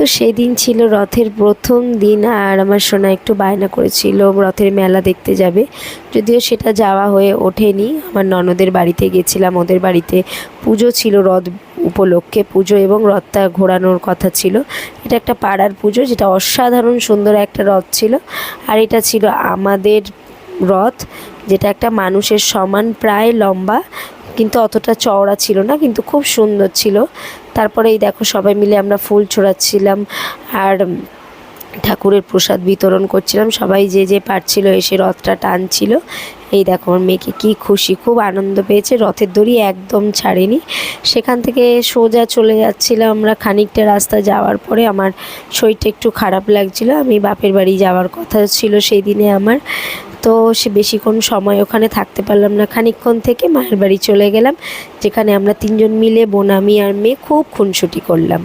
তো সেদিন ছিল রথের প্রথম দিন, আর আমার সোনা একটু বায়না করেছিল রথের মেলা দেখতে যাবে। যদিও সেটা যাওয়া হয়ে ওঠেনি। আমার ননদের বাড়িতে গেছিলাম, ওদের বাড়িতে পুজো ছিল, রথ উপলক্ষে পুজো এবং রথটা ঘোরানোর কথা ছিল। এটা একটা পাড়ার পুজো, যেটা অসাধারণ সুন্দর একটা রথ ছিল। আর এটা ছিল আমাদের রথ, যেটা একটা মানুষের সমান প্রায় লম্বা, কিন্তু অতটা চওড়া ছিল না, কিন্তু খুব সুন্দর ছিল। তারপরে এই দেখো সবাই মিলে আমরা ফুল ছোড়াচ্ছিলাম আর ঠাকুরের প্রসাদ বিতরণ করছিলাম। সবাই যে যে পারছিল এসে রথটা টানছিল। এই দেখো আমার মেয়েকে কী খুশি, খুব আনন্দ পেয়েছে, রথের দড়ি একদম ছাড়েনি। সেখান থেকে সোজা চলে যাচ্ছিলাম আমরা। খানিকটা রাস্তা যাওয়ার পরে আমার শরীরটা একটু খারাপ লাগছিল, আমি বাপের বাড়ি যাওয়ার কথা ছিল সেই দিনে আমার। তো সে বেশিক্ষণ সময় ওখানে থাকতে পারলাম না, খানিকক্ষণ থেকে মায়ের বাড়ি চলে গেলাম, যেখানে আমরা তিনজন মিলে বোন, আমি আর মেয়ে খুব খুনসুটি করলাম।